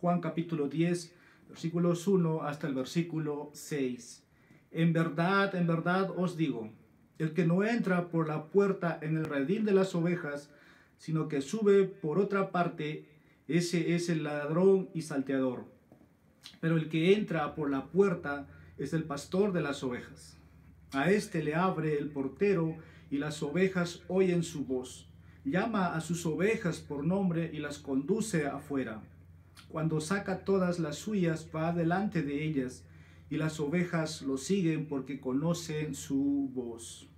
Juan capítulo 10, versículos 1 hasta el versículo 6. En verdad os digo, el que no entra por la puerta en el redil de las ovejas, sino que sube por otra parte, ese es el ladrón y salteador. Pero el que entra por la puerta es el pastor de las ovejas. A éste le abre el portero y las ovejas oyen su voz. Llama a sus ovejas por nombre y las conduce afuera. Cuando saca todas las suyas, va delante de ellas, y las ovejas lo siguen porque conocen su voz.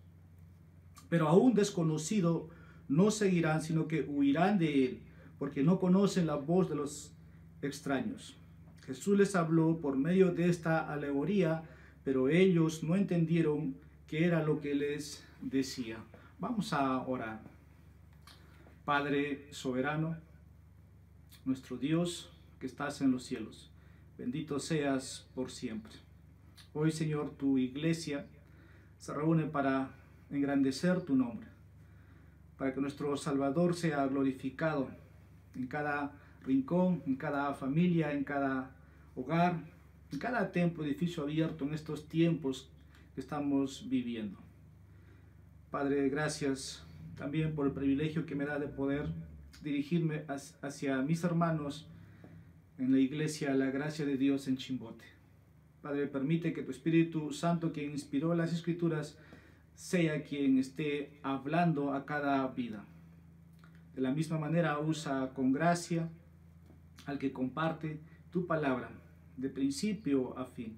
Pero a un desconocido no seguirán, sino que huirán de él, porque no conocen la voz de los extraños. Jesús les habló por medio de esta alegoría, pero ellos no entendieron qué era lo que les decía. Vamos a orar. Padre soberano, nuestro Dios que estás en los cielos, bendito seas por siempre. Hoy, Señor, tu iglesia se reúne para engrandecer tu nombre, para que nuestro Salvador sea glorificado en cada rincón, en cada familia, en cada hogar, en cada templo, edificio abierto en estos tiempos que estamos viviendo. Padre, gracias también por el privilegio que me da de poder dirigirme hacia mis hermanos en la iglesia La Gracia de Dios en Chimbote. Padre, permite que tu Espíritu Santo, quien inspiró las Escrituras, sea quien esté hablando a cada vida. De la misma manera, usa con gracia al que comparte tu palabra, de principio a fin,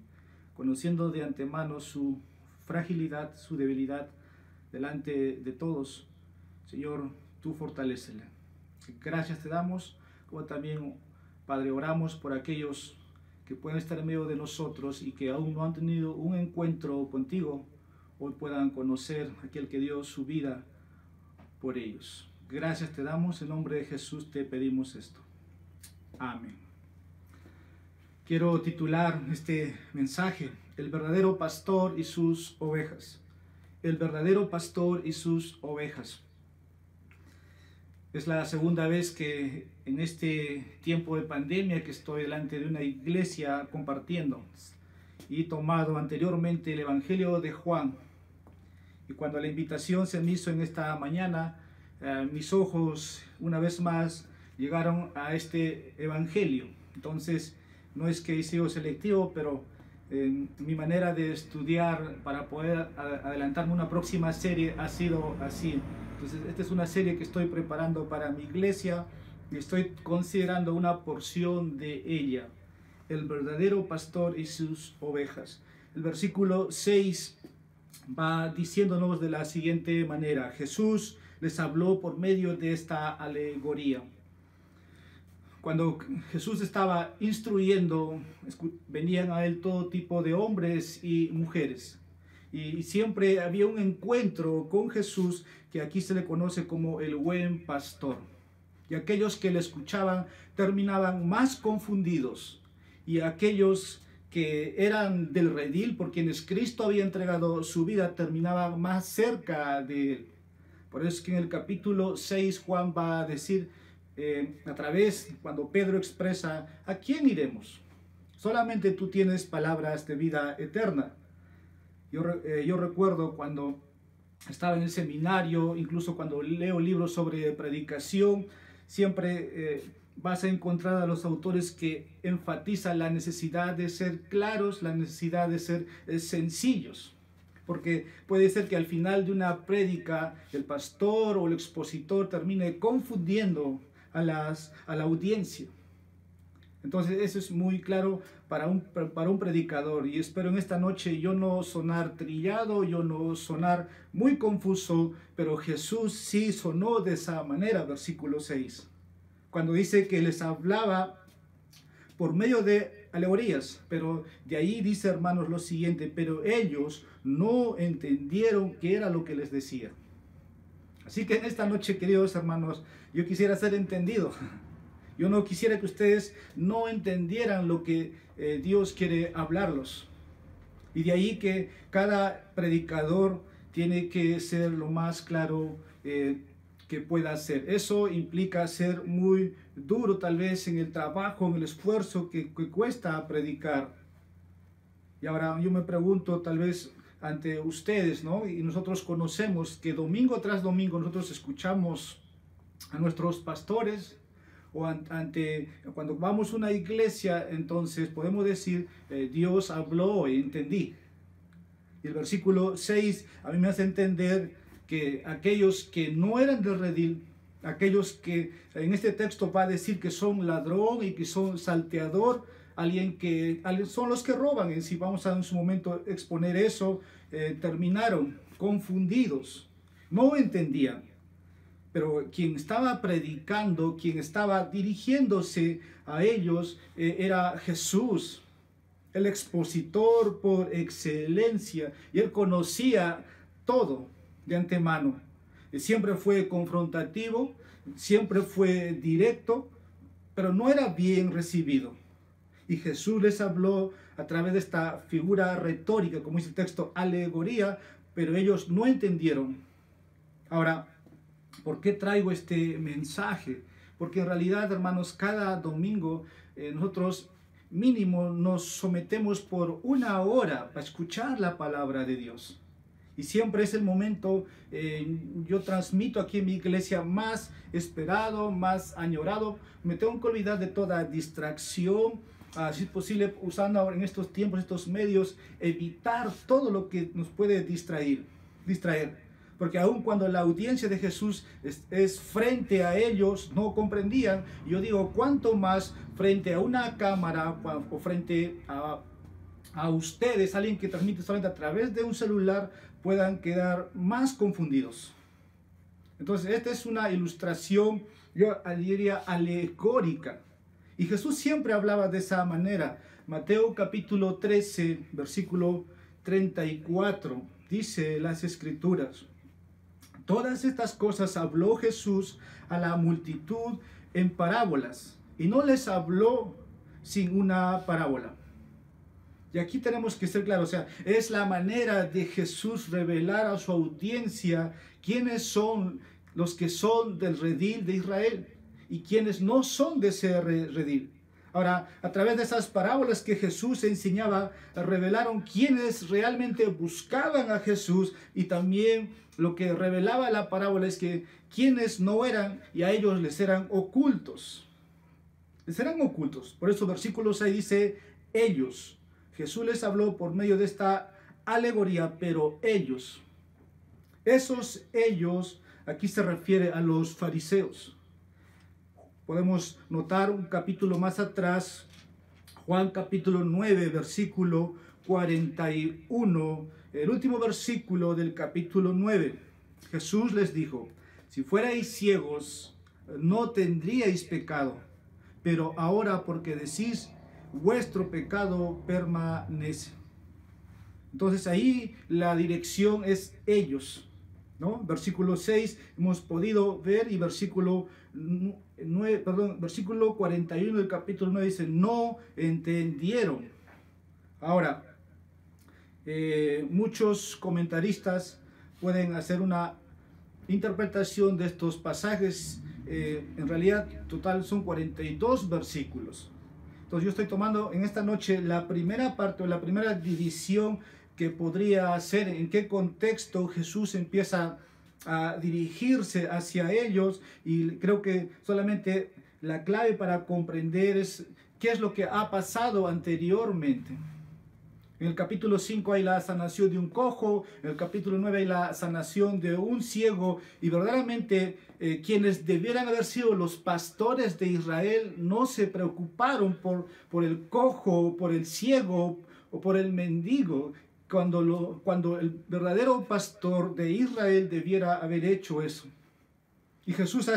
conociendo de antemano su fragilidad, su debilidad delante de todos. Señor, tú fortalécele. Gracias te damos, como también, Padre, oramos por aquellos que pueden estar en medio de nosotros y que aún no han tenido un encuentro contigo, hoy puedan conocer a aquel que dio su vida por ellos. Gracias te damos, en nombre de Jesús te pedimos esto. Amén. Quiero titular este mensaje: El verdadero pastor y sus ovejas. El verdadero pastor y sus ovejas. Es la segunda vez que en este tiempo de pandemia que estoy delante de una iglesia compartiendo. Y he tomado anteriormente el Evangelio de Juan. Y cuando la invitación se me hizo en esta mañana, mis ojos una vez más llegaron a este Evangelio. Entonces, no es que he sido selectivo, pero mi manera de estudiar para poder adelantarme a una próxima serie ha sido así. Entonces, esta es una serie que estoy preparando para mi iglesia y estoy considerando una porción de ella. El verdadero pastor y sus ovejas. El versículo 6 va diciéndonos de la siguiente manera: Jesús les habló por medio de esta alegoría. Cuando Jesús estaba instruyendo, venían a él todo tipo de hombres y mujeres. Y siempre había un encuentro con Jesús que aquí se le conoce como el buen pastor. Y aquellos que le escuchaban terminaban más confundidos. Y aquellos que eran del redil, por quienes Cristo había entregado su vida, terminaban más cerca de él. Por eso es que en el capítulo 6 Juan va a decir, a través, cuando Pedro expresa, ¿a quién iremos? Solamente tú tienes palabras de vida eterna. Yo recuerdo cuando estaba en el seminario, incluso cuando leo libros sobre predicación, siempre vas a encontrar a los autores que enfatizan la necesidad de ser claros, la necesidad de ser sencillos. Porque puede ser que al final de una prédica el pastor o el expositor termine confundiendo a la audiencia. Entonces eso es muy claro para un predicador, y espero en esta noche yo no sonar trillado, yo no sonar muy confuso, pero Jesús sí sonó de esa manera. Versículo 6, cuando dice que les hablaba por medio de alegorías, pero de ahí dice, hermanos, lo siguiente: pero ellos no entendieron qué era lo que les decía. Así que en esta noche, queridos hermanos, yo quisiera ser entendido. Yo no quisiera que ustedes no entendieran lo que Dios quiere hablarlos. Y de ahí que cada predicador tiene que ser lo más claro que pueda ser. Eso implica ser muy duro tal vez en el trabajo, en el esfuerzo que cuesta predicar. Y ahora yo me pregunto tal vez ante ustedes, ¿no? Y nosotros conocemos que domingo tras domingo nosotros escuchamos a nuestros pastores, o cuando vamos a una iglesia, entonces podemos decir, Dios habló y entendí. Y el versículo 6 a mí me hace entender que aquellos que no eran del redil, aquellos que en este texto va a decir que son ladrón y que son salteador, son los que roban, en sí, vamos a en su momento exponer eso, terminaron confundidos, no entendían. Pero quien estaba predicando, quien estaba dirigiéndose a ellos, era Jesús, el expositor por excelencia, y él conocía todo de antemano. Siempre fue confrontativo, siempre fue directo, pero no era bien recibido. Y Jesús les habló a través de esta figura retórica, como dice el texto, alegoría, pero ellos no entendieron. Ahora, ¿por qué traigo este mensaje? Porque en realidad, hermanos, cada domingo nosotros mínimo nos sometemos por una hora para escuchar la palabra de Dios. Y siempre es el momento, yo transmito aquí en mi iglesia, más esperado, más añorado. Me tengo que olvidar de toda distracción, si es posible, usando ahora en estos tiempos, estos medios, evitar todo lo que nos puede distraer. Porque aun cuando la audiencia de Jesús es frente a ellos, no comprendían. Yo digo, cuánto más frente a una cámara o frente a ustedes, alguien que transmite solamente a través de un celular, puedan quedar más confundidos. Entonces, esta es una ilustración, yo diría, alegórica. Y Jesús siempre hablaba de esa manera. Mateo capítulo 13, versículo 34, dice las Escrituras: todas estas cosas habló Jesús a la multitud en parábolas, y no les habló sin una parábola. Y aquí tenemos que ser claros, o sea, es la manera de Jesús revelar a su audiencia quiénes son los que son del redil de Israel y quienes no son de ese redil. Ahora, a través de esas parábolas que Jesús enseñaba, revelaron quiénes realmente buscaban a Jesús, y también lo que revelaba la parábola es que quienes no eran, y a ellos les eran ocultos. Les eran ocultos. Por eso versículo 6 dice, ellos. Jesús les habló por medio de esta alegoría, pero ellos. Esos ellos, aquí se refiere a los fariseos. Podemos notar un capítulo más atrás, Juan capítulo 9, versículo 41, el último versículo del capítulo 9. Jesús les dijo, si fuerais ciegos, no tendríais pecado, pero ahora porque decís, vuestro pecado permanece. Entonces ahí la dirección es ellos, ¿no? Versículo 6 hemos podido ver, y versículo 41 del capítulo 9 dice, no entendieron. Ahora, muchos comentaristas pueden hacer una interpretación de estos pasajes. En realidad, total son 42 versículos. Entonces yo estoy tomando en esta noche la primera parte o la primera división que podría hacer, en qué contexto Jesús empieza a dirigirse hacia ellos, y creo que solamente la clave para comprender es qué es lo que ha pasado anteriormente. En el capítulo 5 hay la sanación de un cojo, en el capítulo 9 hay la sanación de un ciego, y verdaderamente quienes debieran haber sido los pastores de Israel no se preocuparon por el cojo, por el ciego o por el mendigo, cuando el verdadero pastor de Israel debiera haber hecho eso. Y Jesús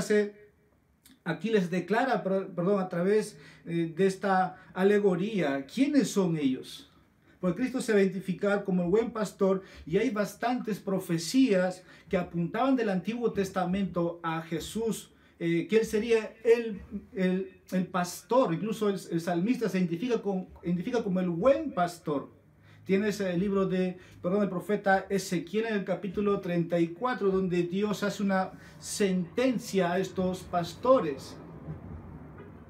aquí les declara, a través de esta alegoría, ¿quiénes son ellos? Porque Cristo se va a identificar como el buen pastor, y hay bastantes profecías que apuntaban del Antiguo Testamento a Jesús, que Él sería el pastor. Incluso el salmista se identifica como el buen pastor. Tienes el libro del profeta Ezequiel en el capítulo 34, donde Dios hace una sentencia a estos pastores.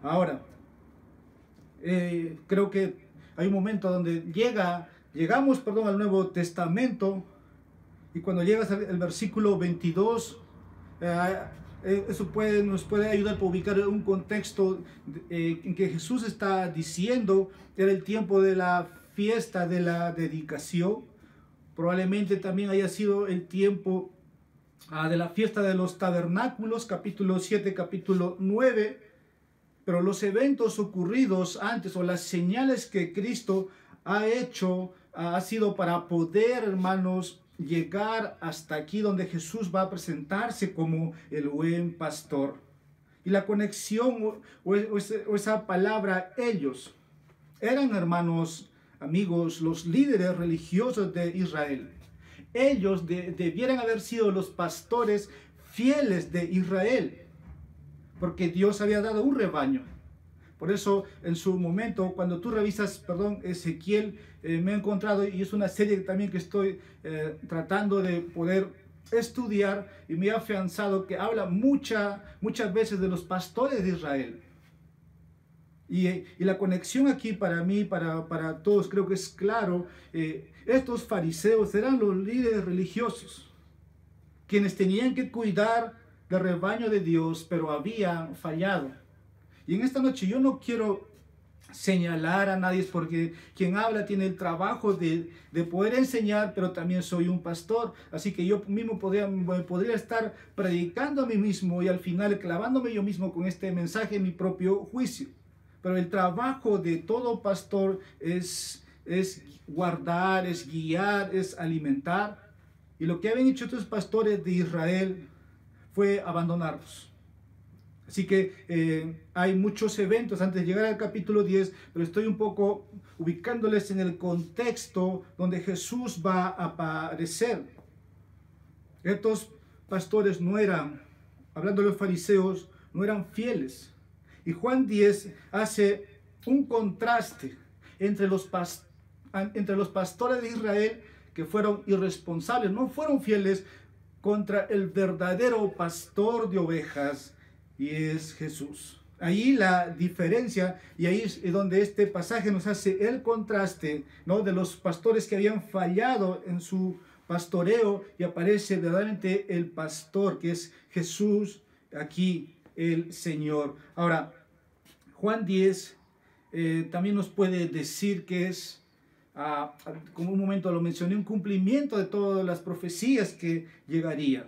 Ahora, creo que hay un momento donde llegamos al Nuevo Testamento, y cuando llegas al versículo 22, eso nos puede ayudar a ubicar un contexto en que Jesús está diciendo, era el tiempo de la fiesta de la dedicación. Probablemente también haya sido el tiempo de la fiesta de los tabernáculos, capítulo 7, capítulo 9, pero los eventos ocurridos antes o las señales que Cristo ha hecho ha sido para poder, hermanos, llegar hasta aquí donde Jesús va a presentarse como el buen pastor. Y la conexión o esa palabra, ellos, eran, hermanos, amigos, los líderes religiosos de Israel. Ellos debieran haber sido los pastores fieles de Israel, porque Dios había dado un rebaño. Por eso, en su momento, cuando tú revisas, Ezequiel, me he encontrado, y es una serie también que estoy tratando de poder estudiar, y me he afianzado que habla muchas veces de los pastores de Israel. Y la conexión aquí para mí, para todos, creo que es claro. Estos fariseos eran los líderes religiosos, quienes tenían que cuidar del rebaño de Dios, pero habían fallado. Y en esta noche yo no quiero señalar a nadie, porque quien habla tiene el trabajo de poder enseñar, pero también soy un pastor, así que yo mismo podría estar predicando a mí mismo y al final clavándome yo mismo con este mensaje en mi propio juicio. Pero el trabajo de todo pastor es guardar, es guiar, es alimentar. Y lo que habían hecho estos pastores de Israel fue abandonarlos. Así que hay muchos eventos antes de llegar al capítulo 10, pero estoy un poco ubicándoles en el contexto donde Jesús va a aparecer. Estos pastores no eran, hablando de los fariseos, no eran fieles. Y Juan 10 hace un contraste entre los pastores de Israel, que fueron irresponsables, no fueron fieles, contra el verdadero pastor de ovejas, y es Jesús. Ahí la diferencia, y ahí es donde este pasaje nos hace el contraste, ¿no?, de los pastores que habían fallado en su pastoreo, y aparece verdaderamente el pastor, que es Jesús, aquí el Señor. Ahora, Juan 10 también nos puede decir que es, como un momento lo mencioné, un cumplimiento de todas las profecías que llegaría.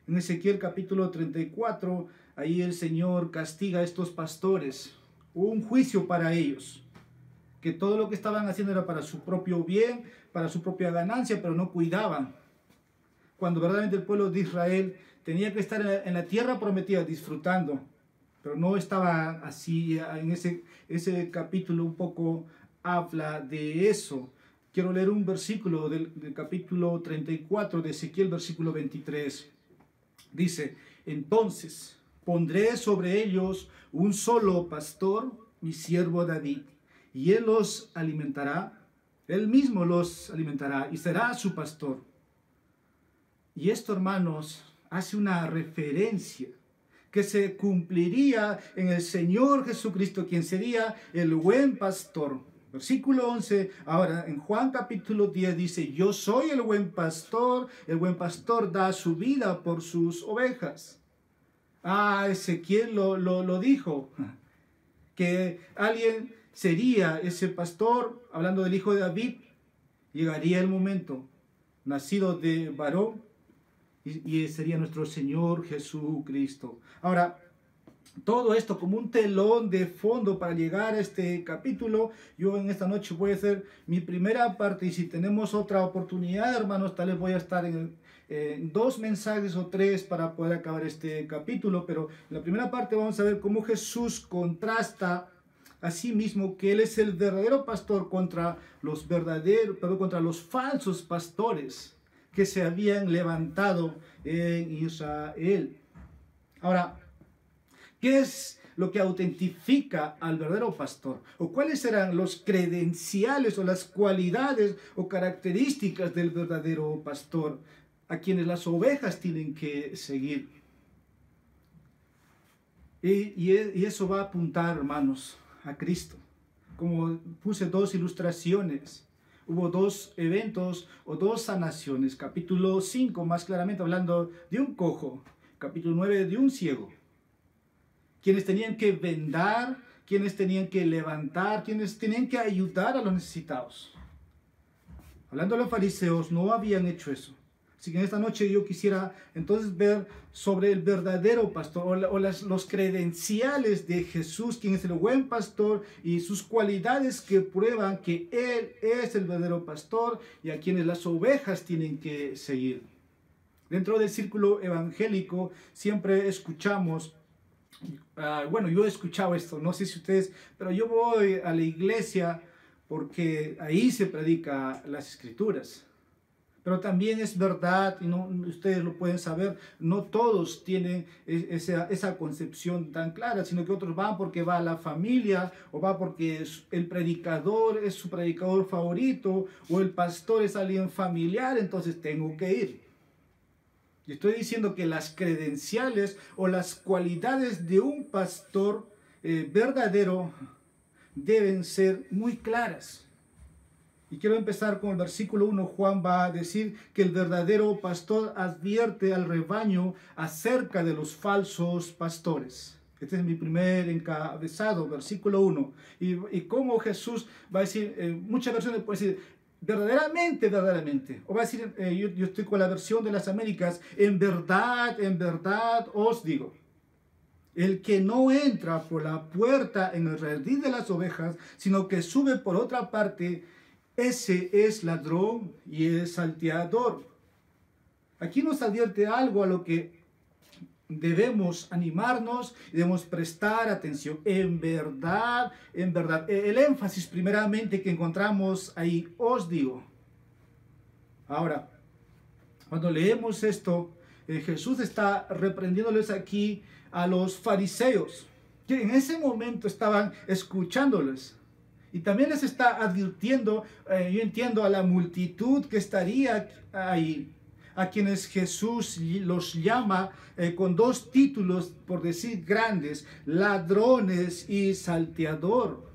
En Ezequiel capítulo 34, ahí el Señor castiga a estos pastores, un juicio para ellos, que todo lo que estaban haciendo era para su propio bien, para su propia ganancia, pero no cuidaban, cuando verdaderamente el pueblo de Israel tenía que estar en la tierra prometida disfrutando, pero no estaba así. En ese capítulo un poco habla de eso. Quiero leer un versículo del capítulo 34 de Ezequiel, versículo 23. Dice: entonces pondré sobre ellos un solo pastor, mi siervo David, y él los alimentará, él mismo los alimentará y será su pastor. Y esto, hermanos, hace una referencia que se cumpliría en el Señor Jesucristo, quien sería el buen pastor. Versículo 11, ahora en Juan capítulo 10 dice: yo soy el buen pastor da su vida por sus ovejas. Ezequiel lo dijo, que alguien sería ese pastor, hablando del hijo de David. Llegaría el momento, nacido de varón, y sería nuestro Señor Jesucristo. Ahora, todo esto como un telón de fondo para llegar a este capítulo. Yo en esta noche voy a hacer mi primera parte, y si tenemos otra oportunidad, hermanos, tal vez voy a estar en 2 mensajes o 3 para poder acabar este capítulo. Pero en la primera parte vamos a ver cómo Jesús contrasta a sí mismo, que Él es el verdadero pastor, contra los falsos pastores que se habían levantado en Israel. Ahora, ¿qué es lo que autentifica al verdadero pastor? ¿O cuáles serán los credenciales o las cualidades o características del verdadero pastor, a quienes las ovejas tienen que seguir? Y eso va a apuntar, hermanos, a Cristo. Como puse dos ilustraciones, hubo dos eventos o dos sanaciones. Capítulo 5, más claramente hablando de un cojo. Capítulo 9, de un ciego. Quienes tenían que vendar, quienes tenían que levantar, quienes tenían que ayudar a los necesitados. Hablando de los fariseos, no habían hecho eso. Así que en esta noche yo quisiera entonces ver sobre el verdadero pastor o los credenciales de Jesús, quien es el buen pastor, y sus cualidades que prueban que Él es el verdadero pastor y a quienes las ovejas tienen que seguir. Dentro del círculo evangélico siempre escuchamos, bueno, yo he escuchado esto, no sé si ustedes, pero yo voy a la iglesia porque ahí se predica las escrituras. Pero también es verdad, y no, ustedes lo pueden saber, no todos tienen esa concepción tan clara, sino que otros van porque va la familia, o va porque el predicador es su predicador favorito, o el pastor es alguien familiar, entonces tengo que ir. Y estoy diciendo que las credenciales o las cualidades de un pastor verdadero deben ser muy claras. Y quiero empezar con el versículo 1. Juan va a decir que el verdadero pastor advierte al rebaño acerca de los falsos pastores. Este es mi primer encabezado, versículo 1. Y cómo Jesús va a decir, muchas versiones pueden decir, verdaderamente, verdaderamente. O va a decir, yo estoy con la versión de las Américas, en verdad os digo. El que no entra por la puerta en el redil de las ovejas, sino que sube por otra parte, ese es ladrón y es salteador. Aquí nos advierte algo a lo que debemos animarnos y debemos prestar atención. En verdad, el énfasis primeramente que encontramos ahí, os digo. Ahora, cuando leemos esto, Jesús está reprendiéndoles aquí a los fariseos, que en ese momento estaban escuchándoles. Y también les está advirtiendo, yo entiendo, a la multitud que estaría ahí, a quienes Jesús los llama con dos títulos, por decir grandes, ladrones y salteador.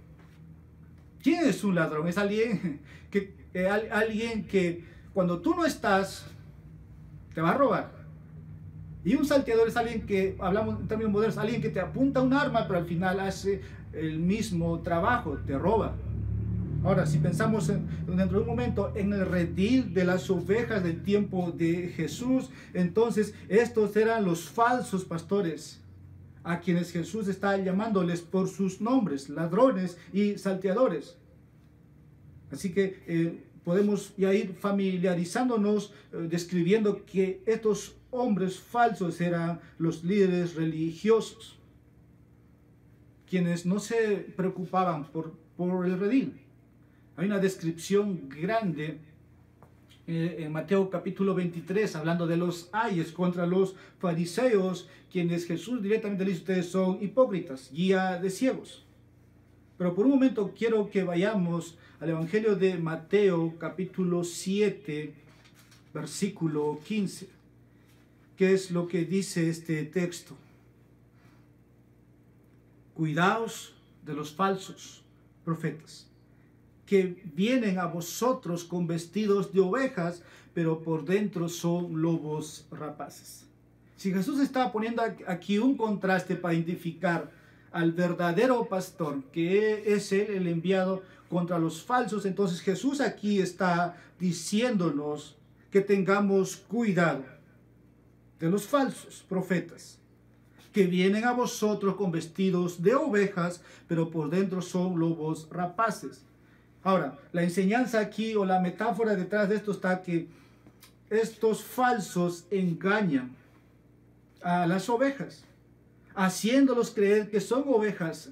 ¿Quién es un ladrón? Es alguien que cuando tú no estás, te va a robar. Y un salteador es alguien que, hablamos en términos modernos, alguien que te apunta un arma, pero al final hace el mismo trabajo, te roba. Ahora, si pensamos dentro de un momento en el redil de las ovejas del tiempo de Jesús, entonces estos eran los falsos pastores, a quienes Jesús está llamándoles por sus nombres, ladrones y salteadores. Así que podemos ya ir familiarizándonos, describiendo que estos hombres falsos eran los líderes religiosos, quienes no se preocupaban por el redil. Hay una descripción grande en Mateo capítulo 23, hablando de los ayes contra los fariseos, quienes Jesús directamente le dice, ustedes son hipócritas, guía de ciegos. Pero por un momento quiero que vayamos al Evangelio de Mateo capítulo 7, versículo 15. ¿Qué es lo que dice este texto? Cuidaos de los falsos profetas, que vienen a vosotros con vestidos de ovejas, pero por dentro son lobos rapaces. Si Jesús está poniendo aquí un contraste para identificar al verdadero pastor, que es él el enviado, contra los falsos, entonces Jesús aquí está diciéndonos que tengamos cuidado de los falsos profetas, que vienen a vosotros con vestidos de ovejas, pero por dentro son lobos rapaces. Ahora, la enseñanza aquí o la metáfora detrás de esto está que estos falsos engañan a las ovejas, haciéndolos creer que son ovejas,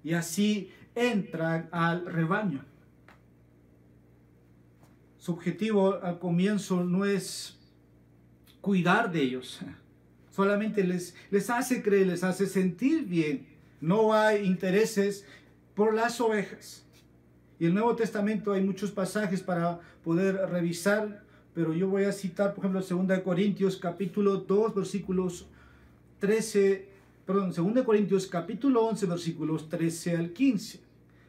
y así entran al rebaño. Su objetivo al comienzo no es cuidar de ellos, solamente les hace creer, les hace sentir bien. No hay intereses por las ovejas. Y en el Nuevo Testamento hay muchos pasajes para poder revisar, pero yo voy a citar, por ejemplo, 2 Corintios capítulo 2, versículos 13 perdón, 2 Corintios capítulo 11, versículos 13 al 15.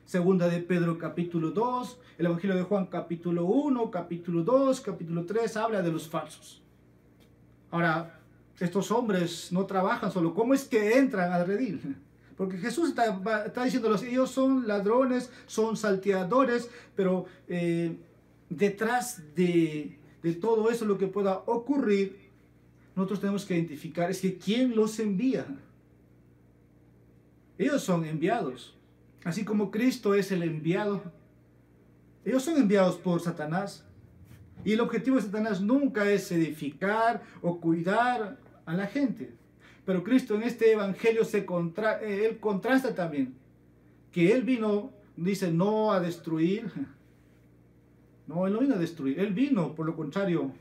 Segunda de Pedro capítulo 2, el Evangelio de Juan capítulo 1, capítulo 2, capítulo 3, habla de los falsos. Ahora, estos hombres no trabajan solo. ¿Cómo es que entran al redil? Porque Jesús está diciéndolos, ellos son ladrones, son salteadores, pero detrás de todo eso, lo que pueda ocurrir, nosotros tenemos que identificar es que ¿quién los envía? Ellos son enviados. Así como Cristo es el enviado, ellos son enviados por Satanás. Y el objetivo de Satanás nunca es edificar o cuidar a la gente. Pero Cristo en este evangelio él contrasta también. Que Él vino, dice, no a destruir. No, Él no vino a destruir. Él vino, por lo contrario,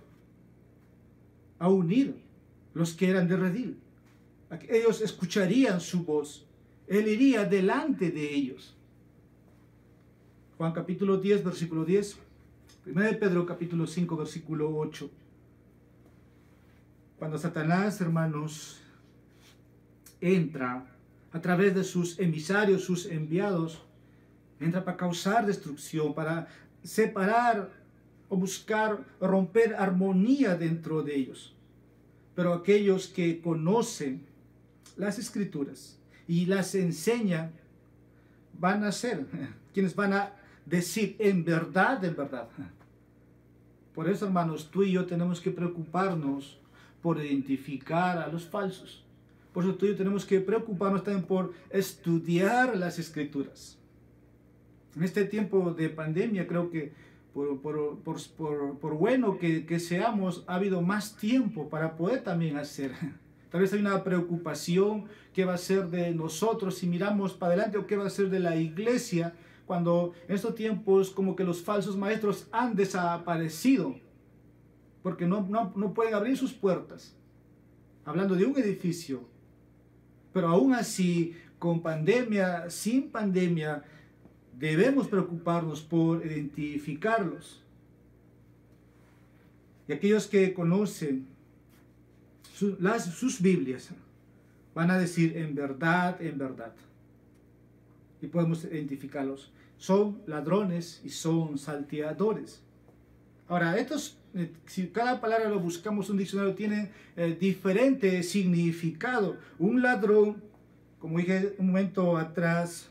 a unir los que eran de redil. Ellos escucharían su voz. Él iría delante de ellos. Juan capítulo 10, versículo 10. 1 de Pedro capítulo 5, versículo 8. Cuando Satanás, hermanos, entra a través de sus emisarios, sus enviados, entra para causar destrucción, para separar o buscar romper armonía dentro de ellos. Pero aquellos que conocen las Escrituras y las enseñan, van a ser quienes van a decir en verdad, en verdad. Por eso, hermanos, tú y yo tenemos que preocuparnos por identificar a los falsos. Por eso tú y yo tenemos que preocuparnos también por estudiar las Escrituras. En este tiempo de pandemia, creo que por bueno que seamos, ha habido más tiempo para poder también hacer. Tal vez hay una preocupación, qué va a ser de nosotros si miramos para adelante, o qué va a ser de la iglesia, cuando en estos tiempos como que los falsos maestros han desaparecido, porque no pueden abrir sus puertas, hablando de un edificio. Pero aún así, con pandemia, sin pandemia, debemos preocuparnos por identificarlos. Y aquellos que conocen sus Biblias van a decir en verdad, en verdad. Y podemos identificarlos. Son ladrones y son salteadores. Ahora, si cada palabra lo buscamos en un diccionario, tiene diferente significado. Un ladrón, como dije un momento atrás,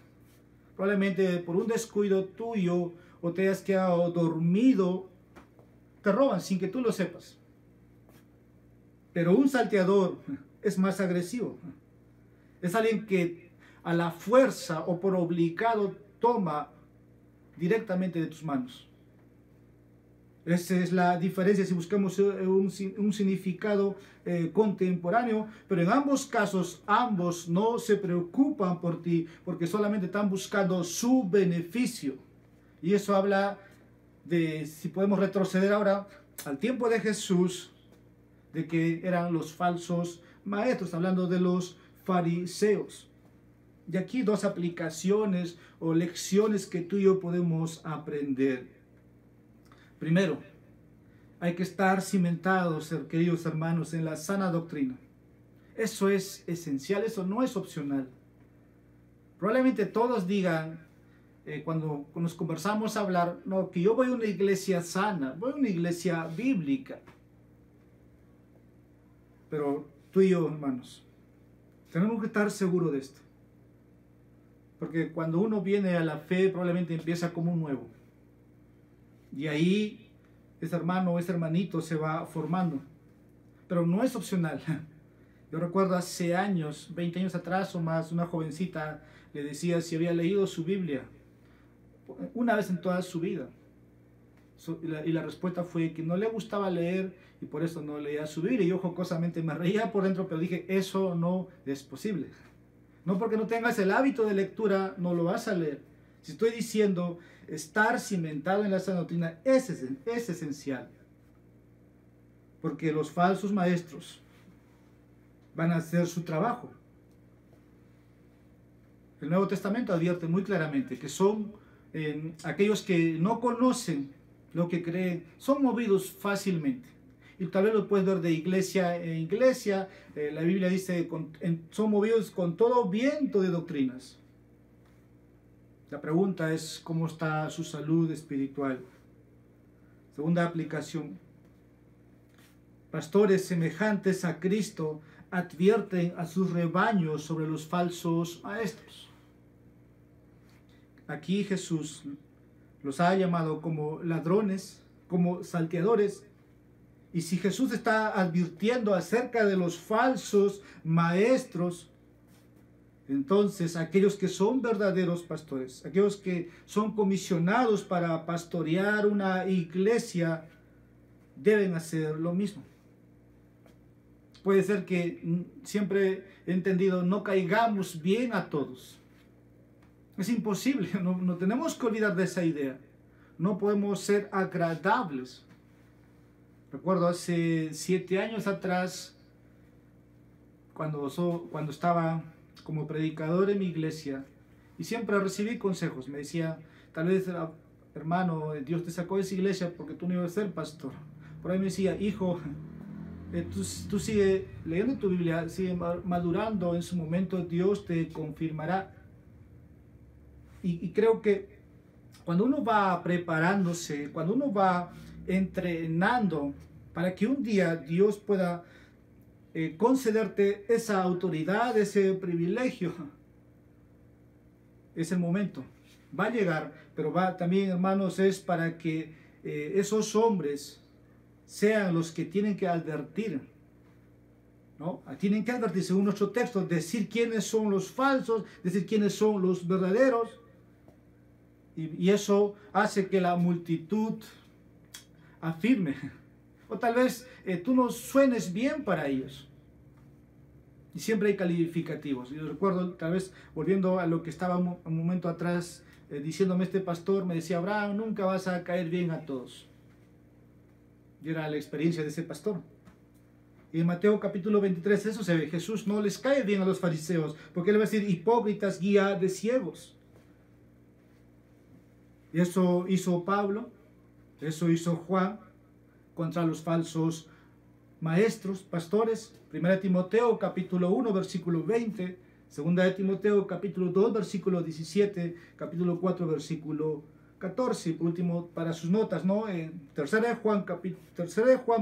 probablemente por un descuido tuyo o te hayas quedado dormido, te roban sin que tú lo sepas. Pero un salteador es más agresivo. Es alguien que a la fuerza o por obligado toma directamente de tus manos. Esa es la diferencia si buscamos un significado contemporáneo, pero en ambos casos, ambos no se preocupan por ti porque solamente están buscando su beneficio. Y eso habla de, si podemos retroceder ahora al tiempo de Jesús, de que eran los falsos maestros, hablando de los fariseos. Y aquí dos aplicaciones o lecciones que tú y yo podemos aprender. Primero, hay que estar cimentados, queridos hermanos, en la sana doctrina. Eso es esencial, eso no es opcional. Probablemente todos digan, cuando nos conversamos a hablar, no, que yo voy a una iglesia sana, voy a una iglesia bíblica. Pero tú y yo, hermanos, tenemos que estar seguros de esto. Porque cuando uno viene a la fe, probablemente empieza como un nuevo. Y ahí ese hermano o ese hermanito se va formando. Pero no es opcional. Yo recuerdo hace años, 20 años atrás o más, una jovencita le decía si había leído su Biblia una vez en toda su vida. Y la respuesta fue que no le gustaba leer y por eso no leía su Biblia. Y yo jocosamente me reía por dentro, pero dije, eso no es posible. No porque no tengas el hábito de lectura, no lo vas a leer. Si estoy diciendo, estar cimentado en la sana doctrina es esencial. Porque los falsos maestros van a hacer su trabajo. El Nuevo Testamento advierte muy claramente que son aquellos que no conocen lo que creen, son movidos fácilmente. Y tal vez lo puedes ver de iglesia en iglesia. La Biblia dice, son movidos con todo viento de doctrinas. La pregunta es, ¿cómo está su salud espiritual? Segunda aplicación. Pastores semejantes a Cristo advierten a sus rebaños sobre los falsos maestros. Aquí Jesús los ha llamado como ladrones, como salteadores. Y si Jesús está advirtiendo acerca de los falsos maestros, entonces aquellos que son verdaderos pastores, aquellos que son comisionados para pastorear una iglesia, deben hacer lo mismo. Puede ser que siempre he entendido, no caigamos bien a todos. Es imposible, no tenemos que olvidar de esa idea. No podemos ser agradables. Recuerdo hace 7 años atrás, cuando estaba como predicador en mi iglesia, y siempre recibí consejos. Me decía, tal vez, hermano, Dios te sacó de esa iglesia porque tú no ibas a ser pastor. Por ahí me decía, hijo, tú sigue leyendo tu Biblia, sigue madurando, en su momento Dios te confirmará. Y creo que cuando uno va preparándose, cuando uno va entrenando para que un día Dios pueda concederte esa autoridad, ese privilegio, es el momento. Va a llegar, pero va también, hermanos, es para que esos hombres sean los que tienen que advertir, ¿no? Tienen que advertir, según nuestro texto, decir quiénes son los falsos, decir quiénes son los verdaderos. Y eso hace que la multitud afirme. O tal vez tú no suenes bien para ellos. Y siempre hay calificativos. Yo recuerdo, tal vez volviendo a lo que estaba un momento atrás, diciéndome este pastor, me decía, Abraham, nunca vas a caer bien a todos. Y era la experiencia de ese pastor. Y en Mateo capítulo 23 eso se ve. Jesús no les cae bien a los fariseos, porque él va a decir, hipócritas, guía de ciegos. Y eso hizo Pablo, eso hizo Juan contra los falsos maestros, pastores. 1 Timoteo capítulo 1 versículo 20, 2 Timoteo capítulo 2 versículo 17, capítulo 4 versículo 14. Y por último, para sus notas, ¿no? En 3 de Juan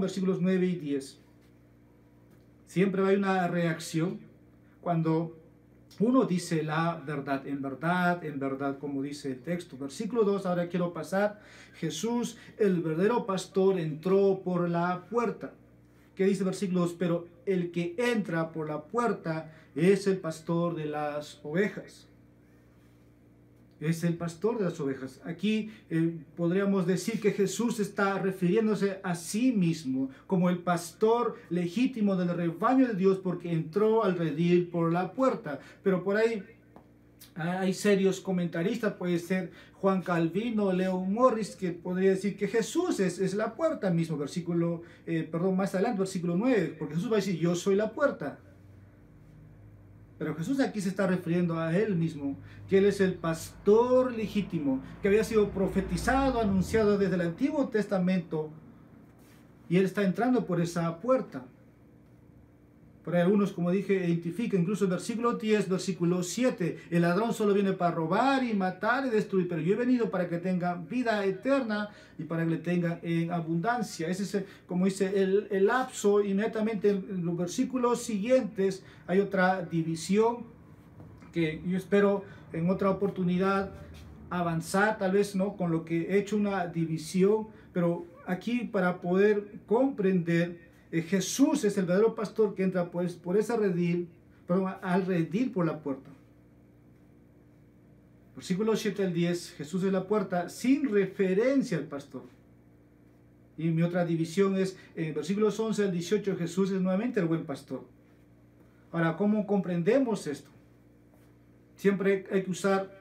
versículos 9 y 10. Siempre hay una reacción cuando uno dice la verdad, en verdad, como dice el texto. Versículo 2, ahora quiero pasar. Jesús, el verdadero pastor, entró por la puerta. ¿Qué dice el versículo 2? Pero el que entra por la puerta es el pastor de las ovejas. Es el pastor de las ovejas. Aquí podríamos decir que Jesús está refiriéndose a sí mismo como el pastor legítimo del rebaño de Dios, porque entró al redil por la puerta. Pero por ahí hay serios comentaristas, puede ser Juan Calvino, Leon Morris, que podría decir que Jesús es la puerta mismo. Más adelante, versículo 9, porque Jesús va a decir, yo soy la puerta. Pero Jesús aquí se está refiriendo a él mismo, que él es el pastor legítimo, que había sido profetizado, anunciado desde el Antiguo Testamento, y él está entrando por esa puerta. Por ahí algunos, como dije, identifican incluso el versículo 10, versículo 7, el ladrón solo viene para robar y matar y destruir, pero yo he venido para que tengan vida eterna y para que le tengan en abundancia. Ese es, como dice el lapso. Inmediatamente en los versículos siguientes hay otra división que yo espero en otra oportunidad avanzar, tal vez no con lo que he hecho una división, pero aquí para poder comprender, Jesús es el verdadero pastor que entra pues por ese redil, pero al redil por la puerta. Versículos 7 al 10, Jesús es la puerta sin referencia al pastor. Y mi otra división es, en versículos 11 al 18, Jesús es nuevamente el buen pastor. Ahora, ¿cómo comprendemos esto? Siempre hay que usar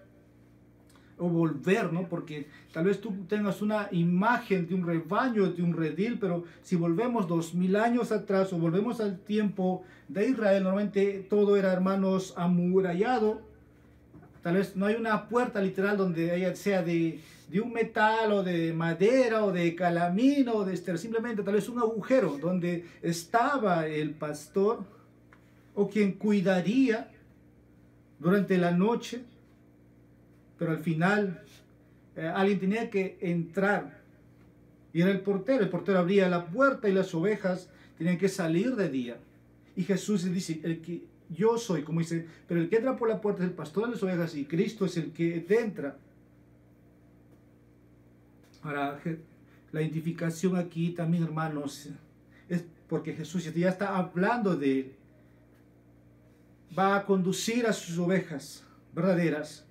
o volver, ¿no? Porque tal vez tú tengas una imagen de un rebaño, de un redil, pero si volvemos 2000 años atrás o volvemos al tiempo de Israel, normalmente todo era, hermanos, amurallado. Tal vez no hay una puerta literal donde ella sea de un metal o de madera o de calamino o de simplemente tal vez un agujero donde estaba el pastor o quien cuidaría durante la noche, pero al final alguien tenía que entrar y era el portero abría la puerta y las ovejas tenían que salir de día. Y Jesús dice, el que yo soy, como dice, pero el que entra por la puerta es el pastor de las ovejas y Cristo es el que entra. Ahora, la identificación aquí también, hermanos, es porque Jesús ya está hablando de él. Va a conducir a sus ovejas verdaderas,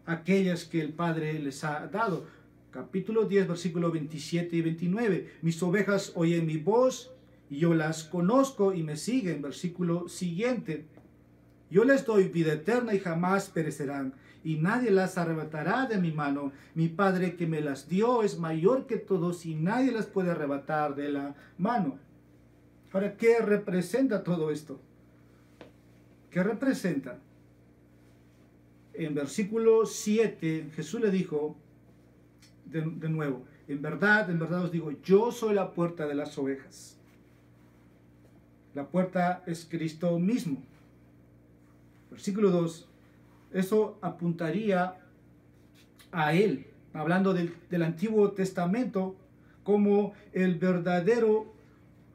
aquellas que el Padre les ha dado. Capítulo 10, versículos 27 y 29. Mis ovejas oyen mi voz y yo las conozco y me siguen. Versículo siguiente. Yo les doy vida eterna y jamás perecerán, y nadie las arrebatará de mi mano. Mi Padre que me las dio es mayor que todos y nadie las puede arrebatar de la mano. Ahora, ¿qué representa todo esto? ¿Qué representa? En versículo 7, Jesús le dijo de nuevo, en verdad os digo, yo soy la puerta de las ovejas. La puerta es Cristo mismo. Versículo 2, eso apuntaría a Él, hablando del Antiguo Testamento, como el verdadero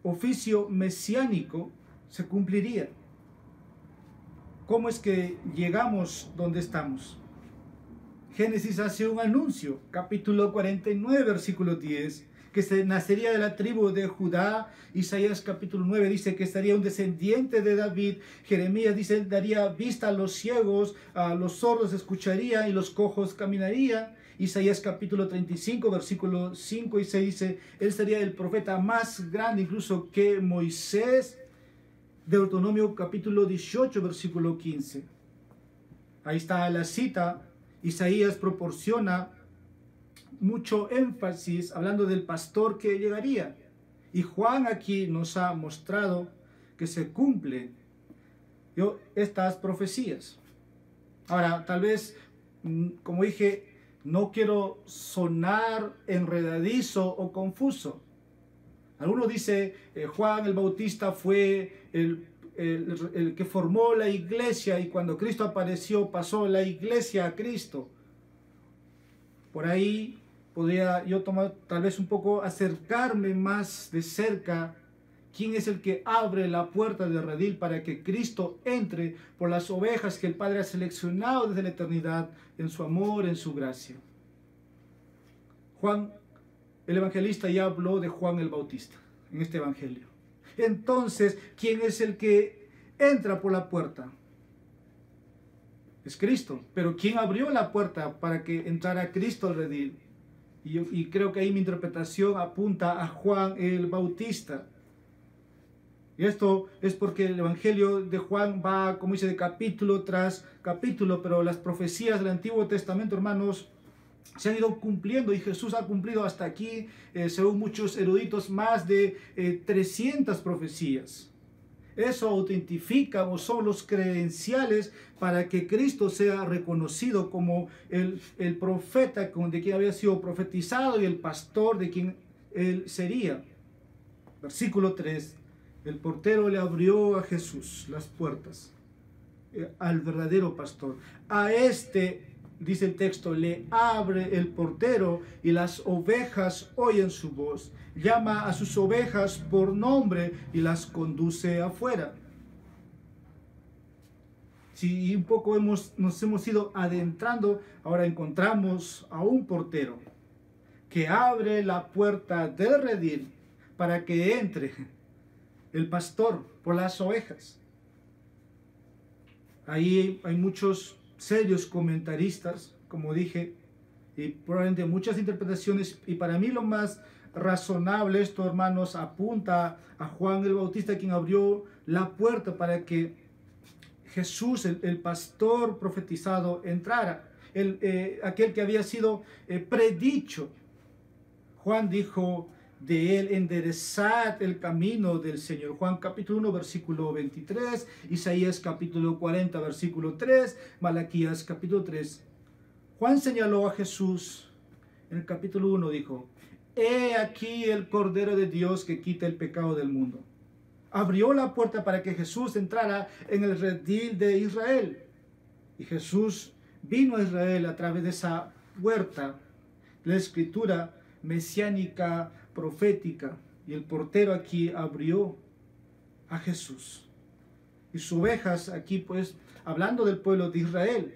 oficio mesiánico se cumpliría. ¿Cómo es que llegamos donde estamos? Génesis hace un anuncio, capítulo 49, versículo 10, que se nacería de la tribu de Judá. Isaías capítulo 9 dice que estaría un descendiente de David. Jeremías dice, daría vista a los ciegos, a los sordos escucharía y los cojos caminarían. Isaías capítulo 35, versículos 5 y 6 dice, él sería el profeta más grande incluso que Moisés. Deuteronomio capítulo 18, versículo 15. Ahí está la cita. Isaías proporciona mucho énfasis hablando del pastor que llegaría. Y Juan aquí nos ha mostrado que se cumplen estas profecías. Ahora, tal vez, como dije, no quiero sonar enredadizo o confuso. Algunos dicen, Juan el Bautista fue el que formó la iglesia y cuando Cristo apareció pasó la iglesia a Cristo. Por ahí podría yo tomar tal vez un poco, acercarme más de cerca. ¿Quién es el que abre la puerta de redil para que Cristo entre por las ovejas que el Padre ha seleccionado desde la eternidad en su amor, en su gracia? Juan el evangelista ya habló de Juan el Bautista en este evangelio. Entonces, ¿quién es el que entra por la puerta? Es Cristo. Pero ¿quién abrió la puerta para que entrara Cristo al redil? Y creo que ahí mi interpretación apunta a Juan el Bautista. Y esto es porque el evangelio de Juan va, como dice, de capítulo tras capítulo, pero las profecías del Antiguo Testamento, hermanos, se han ido cumpliendo y Jesús ha cumplido hasta aquí, según muchos eruditos, más de 300 profecías. Eso autentifica o son los credenciales para que Cristo sea reconocido como el profeta de quien había sido profetizado y el pastor de quien él sería. Versículo 3. El portero le abrió a Jesús las puertas, al verdadero pastor. A este, dice el texto, le abre el portero y las ovejas oyen su voz. Llama a sus ovejas por nombre y las conduce afuera. Si un poco nos hemos ido adentrando, ahora encontramos a un portero que abre la puerta del redil para que entre el pastor por las ovejas. Ahí hay muchos serios comentaristas, como dije, y probablemente muchas interpretaciones, y para mí lo más razonable esto, hermanos, apunta a Juan el Bautista, quien abrió la puerta para que Jesús, el pastor profetizado, entrara, aquel que había sido predicho. Juan dijo de Él, enderezad el camino del Señor. Juan capítulo 1, versículo 23, Isaías capítulo 40, versículo 3, Malaquías capítulo 3. Juan señaló a Jesús en el capítulo 1, dijo: he aquí el Cordero de Dios que quita el pecado del mundo. Abrió la puerta para que Jesús entrara en el redil de Israel. Y Jesús vino a Israel a través de esa puerta, la escritura mesiánica, profética. Y el portero aquí abrió a Jesús. Y sus ovejas aquí, pues, hablando del pueblo de Israel,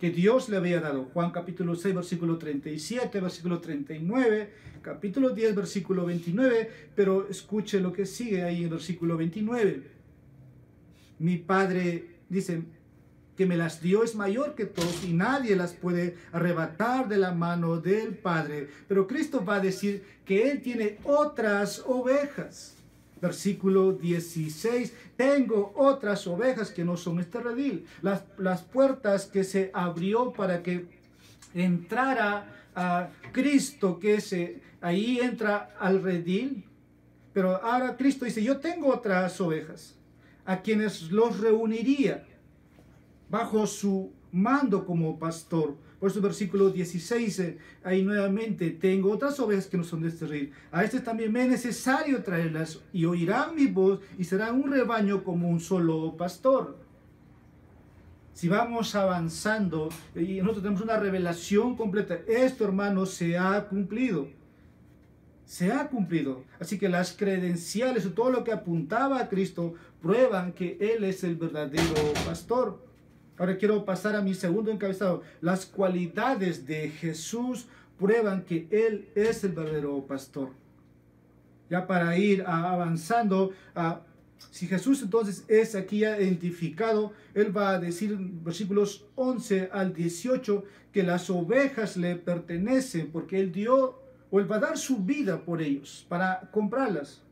que Dios le había dado. Juan capítulo 6, versículo 37, versículo 39, capítulo 10, versículo 29, pero escuche lo que sigue ahí en el versículo 29. Mi Padre, dice, que me las dio es mayor que todos y nadie las puede arrebatar de la mano del Padre. Pero Cristo va a decir que Él tiene otras ovejas. Versículo 16, tengo otras ovejas que no son este redil. Las puertas que se abrió para que entrara a Cristo, ahí entra al redil. Pero ahora Cristo dice, yo tengo otras ovejas, a quienes los reuniría bajo su mando como pastor. Por eso versículo 16, ahí nuevamente, tengo otras ovejas que no son de este redil. A estas también me es necesario traerlas, y oirán mi voz, y serán un rebaño como un solo pastor. Si vamos avanzando, y nosotros tenemos una revelación completa, esto, hermanos, se ha cumplido. Se ha cumplido. Así que las credenciales, todo lo que apuntaba a Cristo, prueban que Él es el verdadero pastor. Ahora quiero pasar a mi segundo encabezado. Las cualidades de Jesús prueban que Él es el verdadero pastor. Ya para ir avanzando, si Jesús entonces es aquí ya identificado, Él va a decir en versículos 11 al 18 que las ovejas le pertenecen porque Él dio, o Él va a dar su vida por ellos para comprarlas.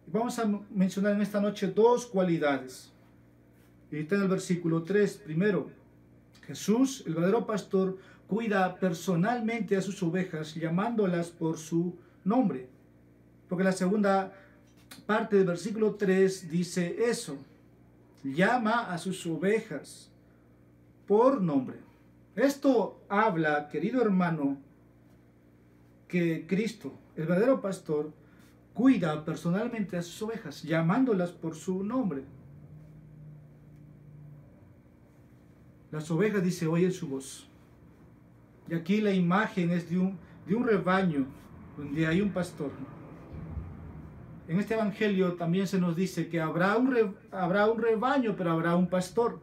Vamos a mencionar en esta noche dos cualidades. Y está en el versículo 3, primero, Jesús, el verdadero pastor, cuida personalmente a sus ovejas, llamándolas por su nombre. Porque la segunda parte del versículo 3 dice eso, llama a sus ovejas por nombre. Esto habla, querido hermano, que Cristo, el verdadero pastor, cuida personalmente a sus ovejas, llamándolas por su nombre. Las ovejas, dice, oyen su voz. Y aquí la imagen es de un rebaño donde hay un pastor. En este evangelio también se nos dice que habrá un rebaño, pero habrá un pastor.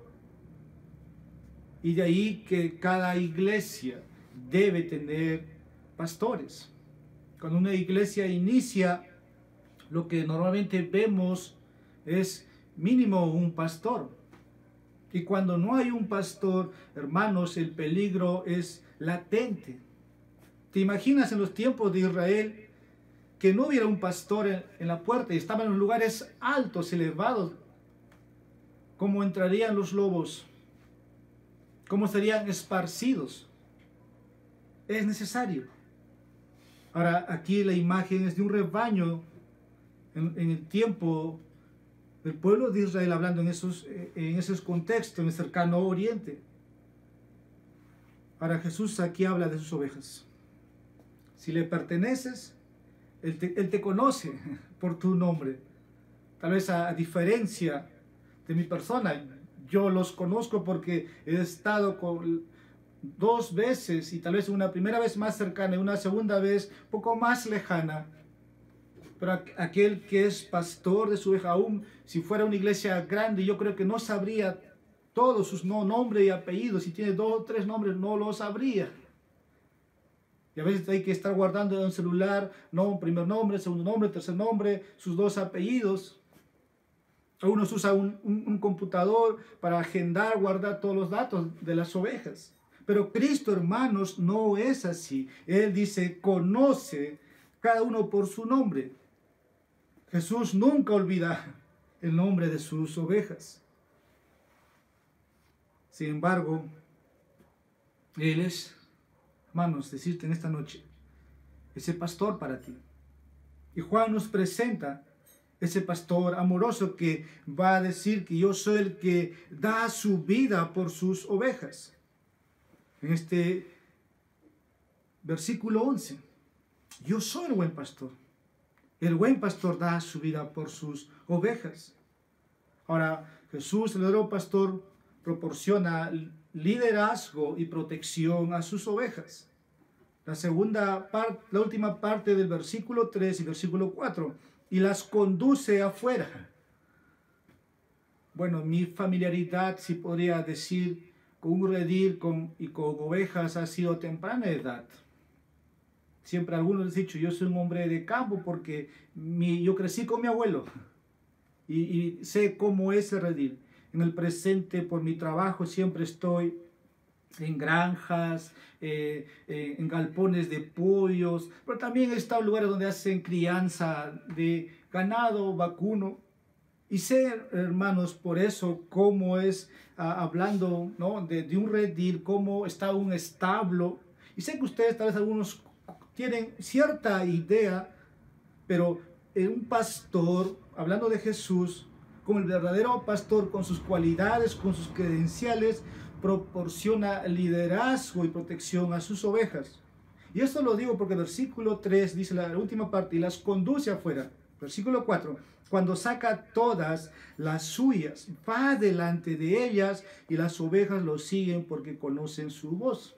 Y de ahí que cada iglesia debe tener pastores. Cuando una iglesia inicia, lo que normalmente vemos es mínimo un pastor. Y cuando no hay un pastor, hermanos, el peligro es latente. ¿Te imaginas en los tiempos de Israel que no hubiera un pastor en la puerta y estaban en los lugares altos, elevados? ¿Cómo entrarían los lobos? ¿Cómo serían esparcidos? Es necesario. Ahora, aquí la imagen es de un rebaño en el tiempo del pueblo de Israel, hablando en esos contextos, en el cercano oriente. Ahora Jesús aquí habla de sus ovejas. Si le perteneces, Él te conoce por tu nombre. Tal vez a diferencia de mi persona, yo los conozco porque he estado con dos veces, y tal vez una primera vez más cercana y una segunda vez un poco más lejana. Pero aquel que es pastor de su oveja, aún si fuera una iglesia grande, yo creo que no sabría todos sus nombres y apellidos. Si tiene 2 o 3 nombres, no lo sabría. Y a veces hay que estar guardando en un celular, primer nombre, segundo nombre, tercer nombre, sus 2 apellidos. Algunos usan un computador para agendar, guardar todos los datos de las ovejas. Pero Cristo, hermanos, no es así. Él dice, conoce cada uno por su nombre. Jesús nunca olvida el nombre de sus ovejas. Sin embargo, Él es, hermanos, decirte en esta noche, ese pastor para ti. Y Juan nos presenta ese pastor amoroso que va a decir que yo soy el que da su vida por sus ovejas. En este versículo 11, yo soy el buen pastor. El buen pastor da su vida por sus ovejas. Ahora, Jesús, el verdadero pastor, proporciona liderazgo y protección a sus ovejas. La última parte del versículo 3 y versículo 4, y las conduce afuera. Bueno, mi familiaridad, si podría decir, con un redil y con ovejas ha sido temprana edad. Siempre algunos han dicho, yo soy un hombre de campo porque yo crecí con mi abuelo y sé cómo es el redil. En el presente, por mi trabajo, siempre estoy en granjas, en galpones de pollos, pero también he estado en lugares donde hacen crianza de ganado vacuno. Y sé, hermanos, por eso, cómo es, hablando, ¿no?, de un redil, cómo está un establo. Y sé que ustedes, tal vez algunos, tienen cierta idea, pero un pastor, hablando de Jesús, como el verdadero pastor, con sus cualidades, con sus credenciales, proporciona liderazgo y protección a sus ovejas. Y esto lo digo porque el versículo 3 dice la última parte, y las conduce afuera. Versículo 4, cuando saca todas las suyas, va delante de ellas y las ovejas lo siguen porque conocen su voz.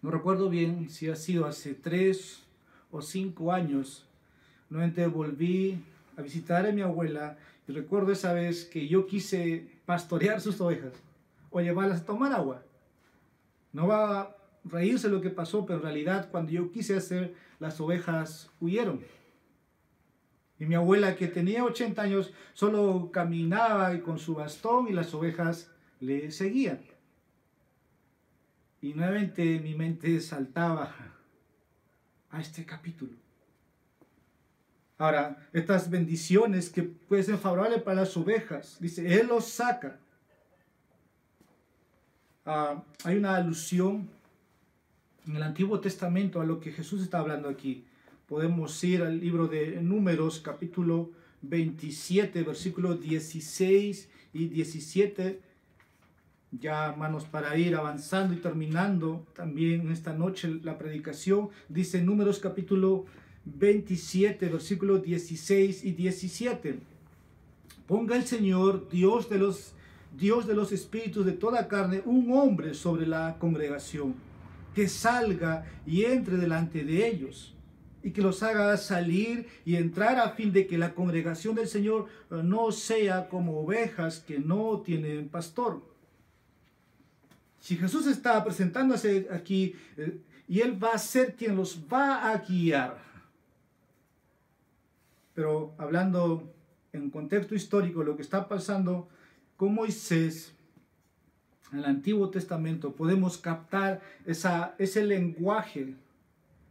No recuerdo bien si ha sido hace 3 o 5 años. Nuevamente volví a visitar a mi abuela y recuerdo esa vez que yo quise pastorear sus ovejas o llevarlas a tomar agua. No va a reírse lo que pasó, pero en realidad cuando yo quise hacer, las ovejas huyeron. Y mi abuela, que tenía 80 años, solo caminaba con su bastón y las ovejas le seguían. Y nuevamente mi mente saltaba a este capítulo. Ahora, estas bendiciones que pueden ser favorables para las ovejas, dice, Él los saca. Hay una alusión en el Antiguo Testamento a lo que Jesús está hablando aquí. Podemos ir al libro de Números, capítulo 27, versículos 16 y 17. Ya, hermanos, para ir avanzando y terminando también esta noche la predicación, dice Números capítulo 27, versículos 16 y 17. Ponga el Señor, Dios de los espíritus de toda carne, un hombre sobre la congregación, que salga y entre delante de ellos, y que los haga salir y entrar a fin de que la congregación del Señor no sea como ovejas que no tienen pastor. Si Jesús está presentándose aquí, y Él va a ser quien los va a guiar. Pero hablando en contexto histórico, lo que está pasando con Moisés en el Antiguo Testamento, podemos captar ese lenguaje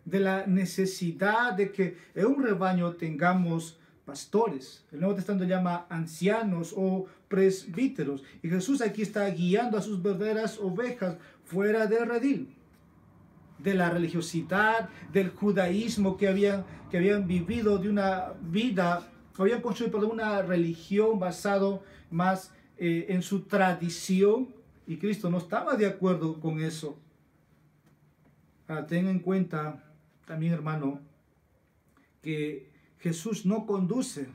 de la necesidad de que en un rebaño tengamos pastores. El Nuevo Testamento llama ancianos o presbíteros. Y Jesús aquí está guiando a sus verdaderas ovejas fuera del redil, de la religiosidad, del judaísmo que habían vivido de una vida, habían construido una religión basado más en su tradición, y Cristo no estaba de acuerdo con eso. Ten en cuenta también, hermano, que Jesús no conduce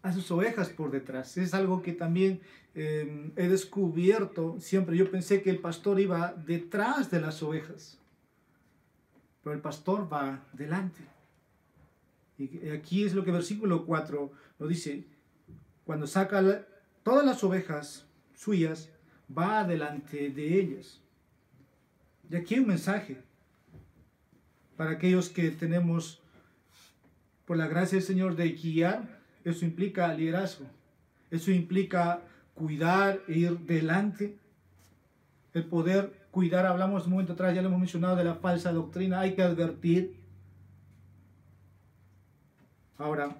a sus ovejas por detrás. Es algo que también he descubierto siempre. Yo pensé que el pastor iba detrás de las ovejas, pero el pastor va delante. Y aquí es lo que el versículo 4 lo dice. Cuando saca todas las ovejas suyas, va delante de ellas. Y aquí hay un mensaje para aquellos que tenemos, por la gracia del Señor, de guiar. Eso implica liderazgo. Eso implica cuidar e ir delante. El poder cuidar, hablamos un momento atrás, ya lo hemos mencionado, de la falsa doctrina. Hay que advertir. Ahora,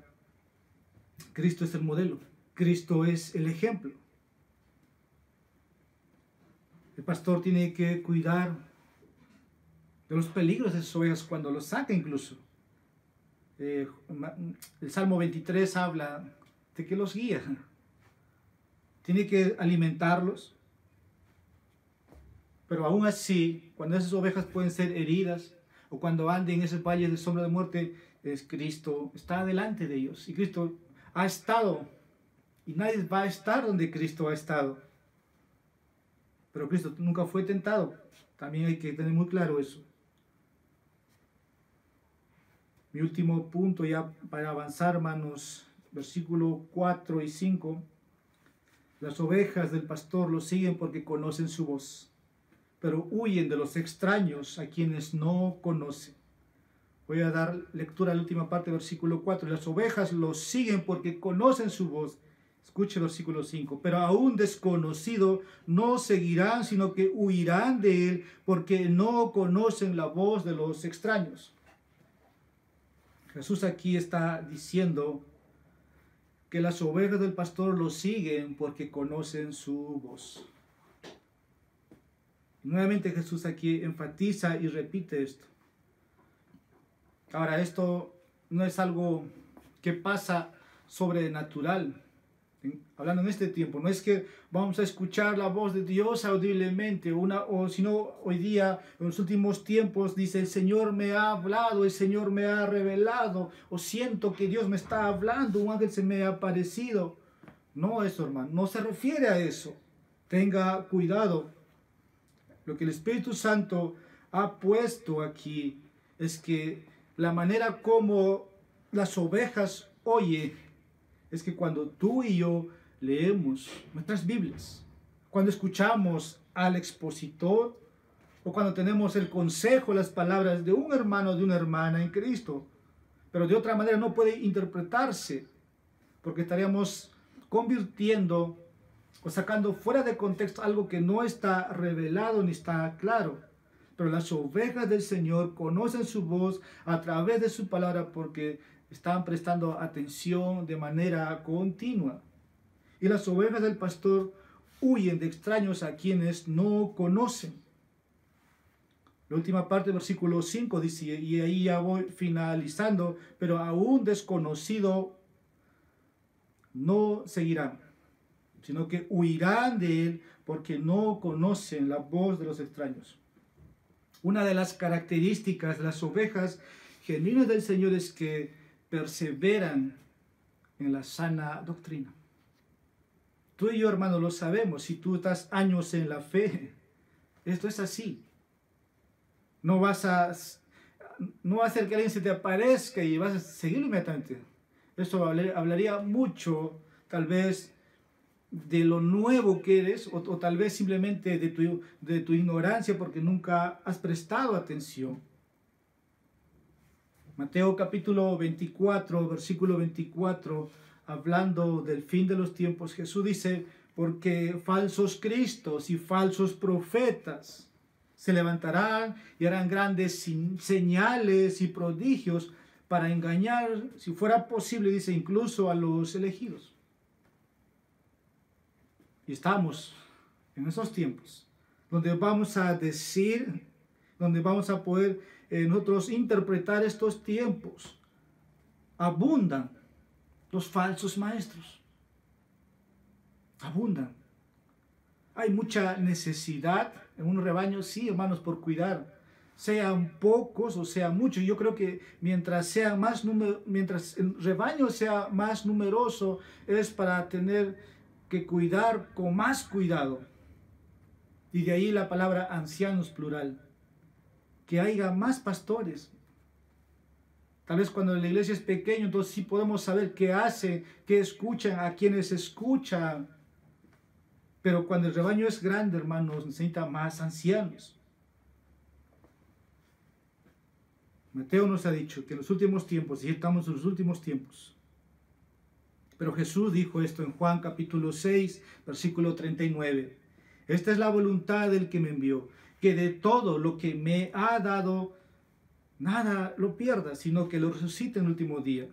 Cristo es el modelo. Cristo es el ejemplo. El pastor tiene que cuidar de los peligros de esas ovejas cuando los saca incluso. El Salmo 23 habla de que los guía. Tiene que alimentarlos. Pero aún así, cuando esas ovejas pueden ser heridas, o cuando anden en esos valles de sombra de muerte, Cristo está delante de ellos. Y Cristo ha estado, y nadie va a estar donde Cristo ha estado. Pero Cristo nunca fue tentado. También hay que tener muy claro eso. Mi último punto ya para avanzar, hermanos, versículo 4 y 5. Las ovejas del pastor lo siguen porque conocen su voz, pero huyen de los extraños a quienes no conocen. Voy a dar lectura a la última parte del versículo 4. Las ovejas lo siguen porque conocen su voz. Escuche el versículo 5. Pero a un desconocido no seguirán, sino que huirán de él porque no conocen la voz de los extraños. Jesús aquí está diciendo que las ovejas del pastor lo siguen porque conocen su voz. Nuevamente Jesús aquí enfatiza y repite esto. Ahora, esto no es algo que pasa sobrenatural. Hablando en este tiempo, no es que vamos a escuchar la voz de Dios audiblemente, o sino hoy día, en los últimos tiempos, dice: el Señor me ha hablado, el Señor me ha revelado, o siento que Dios me está hablando, un ángel se me ha aparecido. No, eso, hermano, no se refiere a eso. Tenga cuidado. Lo que el Espíritu Santo ha puesto aquí es que la manera como las ovejas oyen es que cuando tú y yo leemos nuestras Biblias, cuando escuchamos al expositor, o cuando tenemos el consejo, las palabras de un hermano o de una hermana en Cristo, pero de otra manera no puede interpretarse, porque estaríamos convirtiendo o sacando fuera de contexto algo que no está revelado ni está claro. Pero las ovejas del Señor conocen su voz a través de su palabra porque están prestando atención de manera continua. Y las ovejas del pastor huyen de extraños a quienes no conocen. La última parte del versículo 5 dice, y ahí ya voy finalizando: pero a un desconocido no seguirán, sino que huirán de él porque no conocen la voz de los extraños. Una de las características de las ovejas genuinas del Señor es que perseveran en la sana doctrina. Tú y yo, hermano, lo sabemos. Si tú estás años en la fe, esto es así. No va a ser que alguien se te aparezca y vas a seguirlo inmediatamente. Esto hablaría mucho, tal vez, de lo nuevo que eres, o tal vez simplemente de tu ignorancia, porque nunca has prestado atención. Mateo capítulo 24, versículo 24, hablando del fin de los tiempos, Jesús dice: porque falsos cristos y falsos profetas se levantarán y harán grandes señales y prodigios para engañar, si fuera posible, dice, incluso a los elegidos. Y estamos en esos tiempos donde vamos a decir, donde vamos a poder nosotros interpretar estos tiempos. Abundan los falsos maestros. Abundan. Hay mucha necesidad en un rebaño, sí, hermanos, por cuidar. Sean pocos o sean muchos. Yo creo que mientras el rebaño sea más numeroso, es para tener que cuidar con más cuidado. Y de ahí la palabra ancianos plural. Que haya más pastores. Tal vez cuando la iglesia es pequeña, entonces sí podemos saber qué hacen, qué escuchan, a quienes escuchan. Pero cuando el rebaño es grande, hermanos, necesita más ancianos. Mateo nos ha dicho que en los últimos tiempos, y estamos en los últimos tiempos. Pero Jesús dijo esto en Juan capítulo 6, versículo 39. Esta es la voluntad del que me envió, que de todo lo que me ha dado, nada lo pierda, sino que lo resucite en el último día.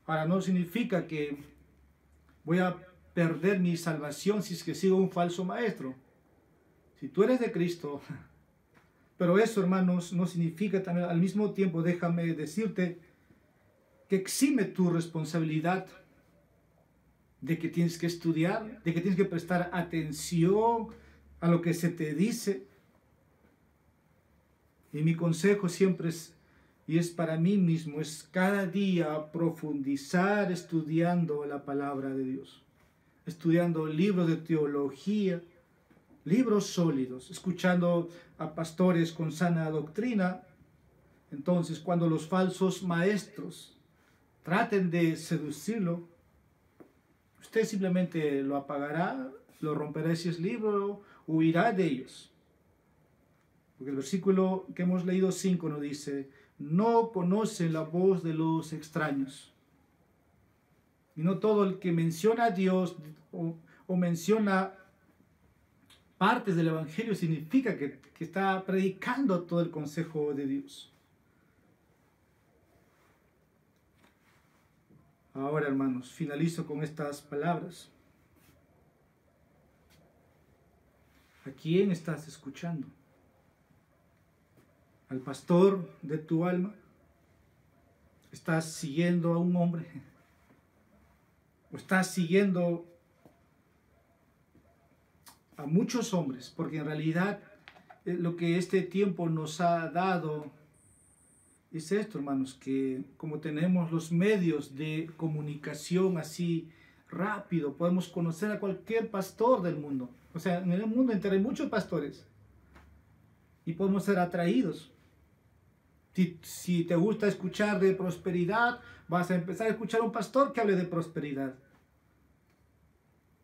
Ahora, no significa que voy a perder mi salvación si es que sigo un falso maestro. Si tú eres de Cristo, Pero eso, hermanos, no significa también, al mismo tiempo, déjame decirte, que exime tu responsabilidad de que tienes que estudiar, de que tienes que prestar atención a lo que se te dice. Y mi consejo siempre es, y es para mí mismo, es cada día profundizar estudiando la palabra de Dios, estudiando libros de teología, libros sólidos, escuchando a pastores con sana doctrina. Entonces, cuando los falsos maestros traten de seducirlo, usted simplemente lo apagará, lo romperá si es libro, huirá de ellos. Porque el versículo que hemos leído 5 nos dice, no conocen la voz de los extraños. Y no todo el que menciona a Dios o menciona partes del Evangelio significa que está predicando todo el consejo de Dios. Ahora, hermanos, finalizo con estas palabras. ¿A quién estás escuchando? ¿Al pastor de tu alma? ¿Estás siguiendo a un hombre? ¿O estás siguiendo a muchos hombres? Porque en realidad lo que este tiempo nos ha dado es esto, hermanos, que como tenemos los medios de comunicación así rápido, podemos conocer a cualquier pastor del mundo. O sea, en el mundo entero hay muchos pastores y podemos ser atraídos. Si te gusta escuchar de prosperidad, vas a empezar a escuchar a un pastor que hable de prosperidad.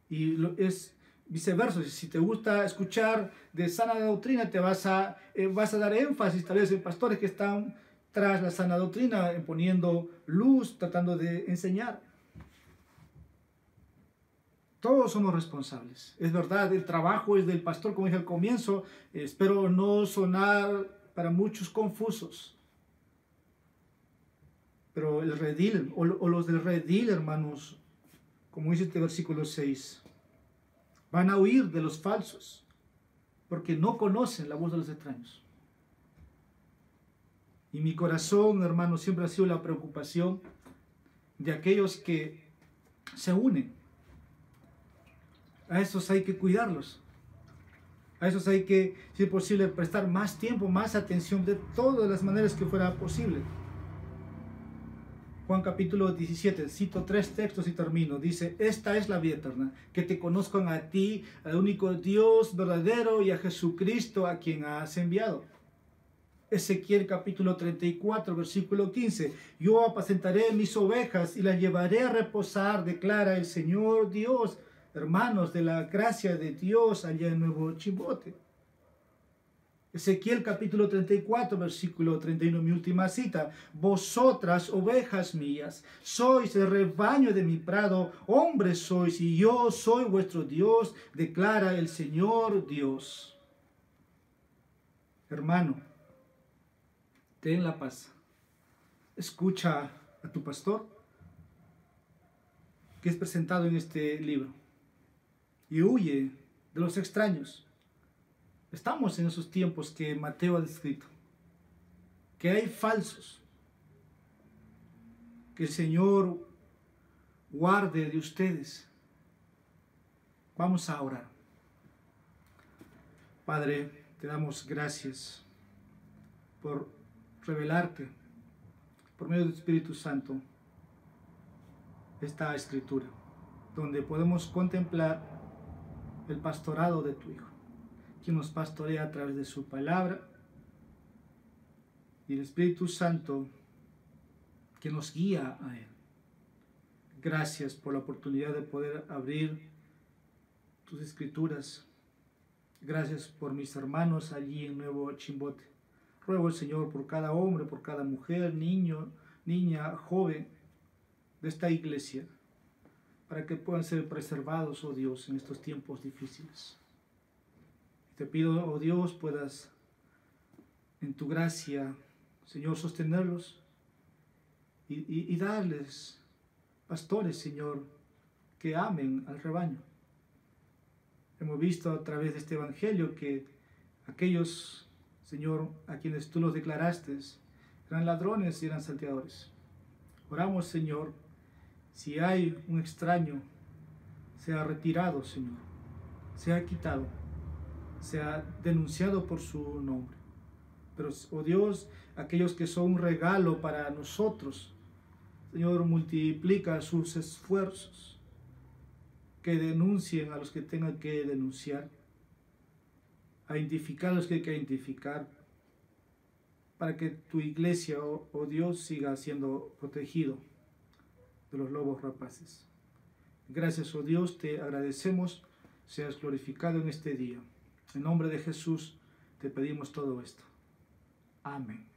Y es viceversa. Si te gusta escuchar de sana doctrina, te vas a dar énfasis tal vez en pastores que están tras la sana doctrina, poniendo luz, tratando de enseñar. Todos somos responsables. Es verdad, el trabajo es del pastor, como dije al comienzo. Espero no sonar para muchos confusos. Pero el redil, o los del redil, hermanos, como dice este versículo 6, van a huir de los falsos, porque no conocen la voz de los extraños. Y mi corazón, hermanos, siempre ha sido la preocupación de aquellos que se unen. A esos hay que cuidarlos. A esos hay que, si es posible, prestar más tiempo, más atención, de todas las maneras que fuera posible. Juan capítulo 17, cito 3 textos y termino. Dice, esta es la vida eterna, que te conozcan a ti, al único Dios verdadero, y a Jesucristo a quien has enviado. Ezequiel capítulo 34, versículo 15. Yo apacentaré mis ovejas y las llevaré a reposar, declara el Señor Dios. Hermanos, de la gracia de Dios allá en Nuevo Chimbote. Ezequiel capítulo 34, versículo 31, mi última cita. Vosotras, ovejas mías, sois el rebaño de mi prado, hombres sois, y yo soy vuestro Dios, declara el Señor Dios. Hermano, ten la paz. Escucha a tu pastor, que es presentado en este libro, y huye de los extraños. Estamos en esos tiempos que Mateo ha descrito, que hay falsos. Que el Señor guarde de ustedes. Vamos a orar. Padre, te damos gracias por revelarte por medio del Espíritu Santo esta escritura, donde podemos contemplar el pastorado de tu Hijo, quien nos pastorea a través de su palabra, y el Espíritu Santo que nos guía a Él. Gracias por la oportunidad de poder abrir tus escrituras. Gracias por mis hermanos allí en Nuevo Chimbote. Ruego al Señor por cada hombre, por cada mujer, niño, niña, joven de esta iglesia, para que puedan ser preservados, oh Dios, en estos tiempos difíciles. Te pido, oh Dios, puedas en tu gracia, Señor, sostenerlos y darles pastores, Señor, que amen al rebaño. Hemos visto a través de este evangelio que aquellos Señor, a quienes tú los declaraste, eran ladrones y eran salteadores. Oramos, Señor, si hay un extraño, sea retirado, Señor, sea quitado, sea denunciado por su nombre. Pero, oh Dios, aquellos que son un regalo para nosotros, Señor, multiplica sus esfuerzos, que denuncien a los que tengan que denunciar, a identificar a los que hay que identificar, para que tu iglesia, oh Dios, siga siendo protegido de los lobos rapaces. Gracias, oh Dios, te agradecemos, seas glorificado en este día. En nombre de Jesús te pedimos todo esto. Amén.